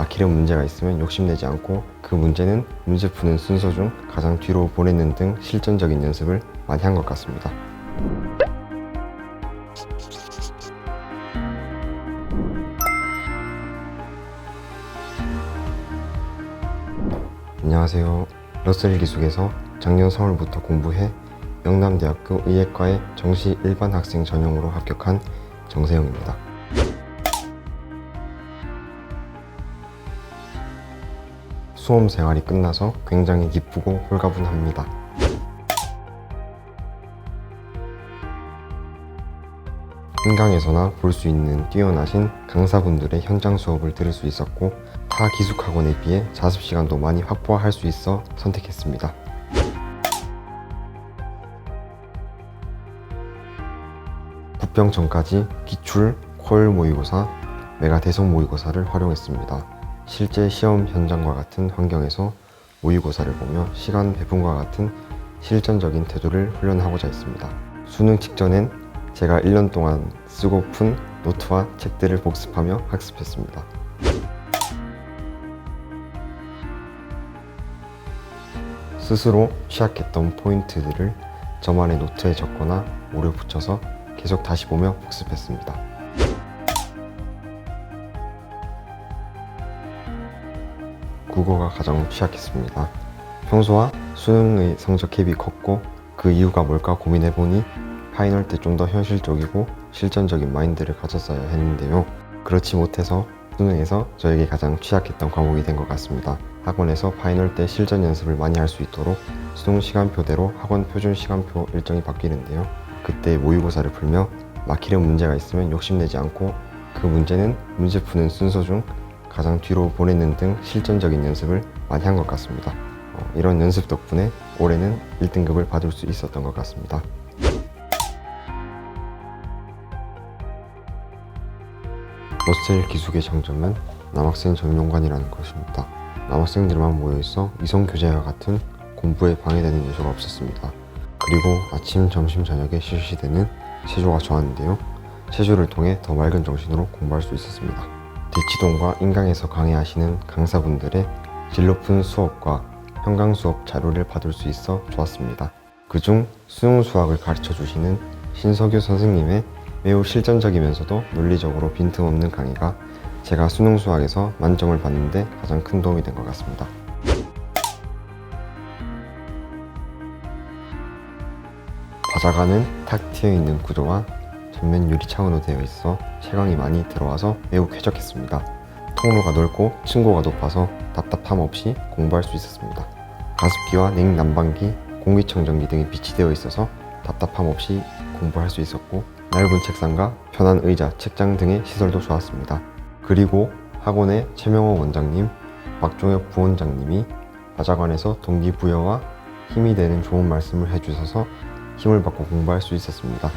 막히는 문제가 있으면 욕심내지 않고 그 문제는 문제 푸는 순서 중 가장 뒤로 보내는 등 실전적인 연습을 많이 한 것 같습니다. 안녕하세요. 러셀 기숙에서 작년 3월부터 공부해 영남대학교 의예과에 정시 일반 학생 전형으로 합격한 정세영입니다. 수험 생활이 끝나서 굉장히 기쁘고 홀가분합니다. 현강에서나 볼 수 있는 뛰어나신 강사분들의 현장 수업을 들을 수 있었고 타 기숙학원에 비해 자습 시간도 많이 확보할 수 있어 선택했습니다. 붙병 전까지 기출, 코열 모의고사, 메가 대성 모의고사를 활용했습니다. 실제 시험 현장과 같은 환경에서 모의고사를 보며 시간 배분과 같은 실전적인 태도를 훈련하고자 했습니다. 수능 직전엔 제가 1년 동안 쓰고 푼 노트와 책들을 복습하며 학습했습니다. 스스로 취약했던 포인트들을 저만의 노트에 적거나 오려 붙여서 계속 다시 보며 복습했습니다. 국어가 가장 취약했습니다. 평소와 수능의 성적 갭이 컸고 그 이유가 뭘까 고민해보니 파이널 때 좀 더 현실적이고 실전적인 마인드를 가졌어야 했는데요. 그렇지 못해서 수능에서 저에게 가장 취약했던 과목이 된 것 같습니다. 학원에서 파이널 때 실전 연습을 많이 할 수 있도록 수능 시간표대로 학원 표준 시간표 일정이 바뀌는데요. 그때 모의고사를 풀며 막히는 문제가 있으면 욕심내지 않고 그 문제는 문제 푸는 순서 중 가장 뒤로 보내는 등 실전적인 연습을 많이 한 것 같습니다. 이런 연습 덕분에 올해는 1등급을 받을 수 있었던 것 같습니다. 러셀 기숙의 장점은 남학생 전용관이라는 것입니다. 남학생들만 모여있어 이성교제와 같은 공부에 방해되는 요소가 없었습니다. 그리고 아침, 점심, 저녁에 실시되는 체조가 좋았는데요. 체조를 통해 더 맑은 정신으로 공부할 수 있었습니다. 대치동과 인강에서 강의하시는 강사분들의 질 높은 수업과 현강 수업 자료를 받을 수 있어 좋았습니다. 그중 수능 수학을 가르쳐 주시는 신석유 선생님의 매우 실전적이면서도 논리적으로 빈틈없는 강의가 제가 수능 수학에서 만점을 받는데 가장 큰 도움이 된 것 같습니다. 바자가는 탁 트여있는 구조와 전면 유리창으로 되어 있어 채광이 많이 들어와서 매우 쾌적했습니다. 통로가 넓고 층고가 높아서 답답함 없이 공부할 수 있었습니다. 가습기와 냉난방기, 공기청정기 등이 비치되어 있어서 답답함 없이 공부할 수 있었고 넓은 책상과 편한 의자, 책장 등의 시설도 좋았습니다. 그리고 학원의 최명호 원장님, 박종혁 부원장님이 바자관에서 동기부여와 힘이 되는 좋은 말씀을 해주셔서 힘을 받고 공부할 수 있었습니다.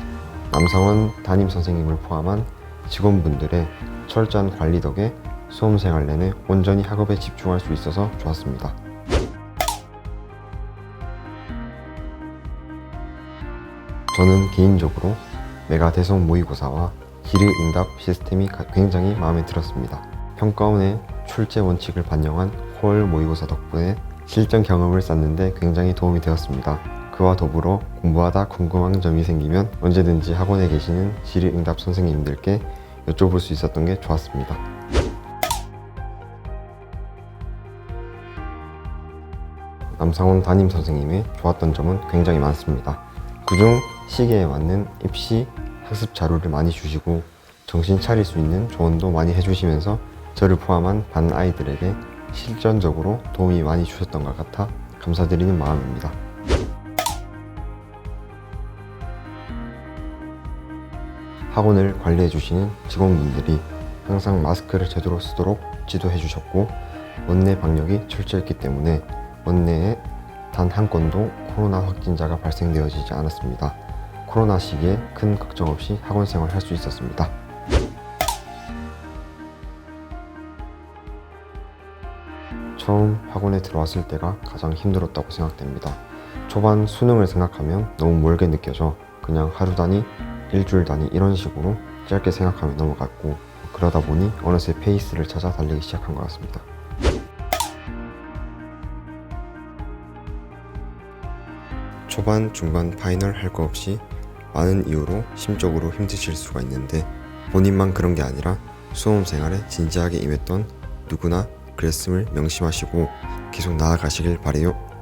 남성원 담임 선생님을 포함한 직원분들의 철저한 관리 덕에 수험생활 내내 온전히 학업에 집중할 수 있어서 좋았습니다. 저는 개인적으로 메가 대성 모의고사와 질의응답 시스템이 굉장히 마음에 들었습니다. 평가원의 출제 원칙을 반영한 코열 모의고사 덕분에 실전 경험을 쌓는데 굉장히 도움이 되었습니다. 그와 더불어 공부하다 궁금한 점이 생기면 언제든지 학원에 계시는 질의응답 선생님들께 여쭤볼 수 있었던 게 좋았습니다. 남상원 담임 선생님의 좋았던 점은 굉장히 많습니다. 그중 시기에 맞는 입시 학습 자료를 많이 주시고 정신 차릴 수 있는 조언도 많이 해주시면서 저를 포함한 반 아이들에게 실전적으로 도움이 많이 주셨던 것 같아 감사드리는 마음입니다. 학원을 관리해 주시는 직원분들이 항상 마스크를 제대로 쓰도록 지도해 주셨고 원내 방역이 철저했기 때문에 원내에 단 한 건도 코로나 확진자가 발생되어지지 않았습니다. 코로나 시기에 큰 걱정 없이 학원 생활을 할 수 있었습니다. 처음 학원에 들어왔을 때가 가장 힘들었다고 생각됩니다. 초반 수능을 생각하면 너무 멀게 느껴져 그냥 하루 단위, 일주일 단위 이런 식으로 짧게 생각하며 넘어갔고 그러다 보니 어느새 페이스를 찾아 달리기 시작한 것 같습니다. 초반, 중반, 파이널 할 거 없이 많은 이유로 심적으로 힘드실 수가 있는데 본인만 그런 게 아니라 수험 생활에 진지하게 임했던 누구나 그랬음을 명심하시고 계속 나아가시길 바래요.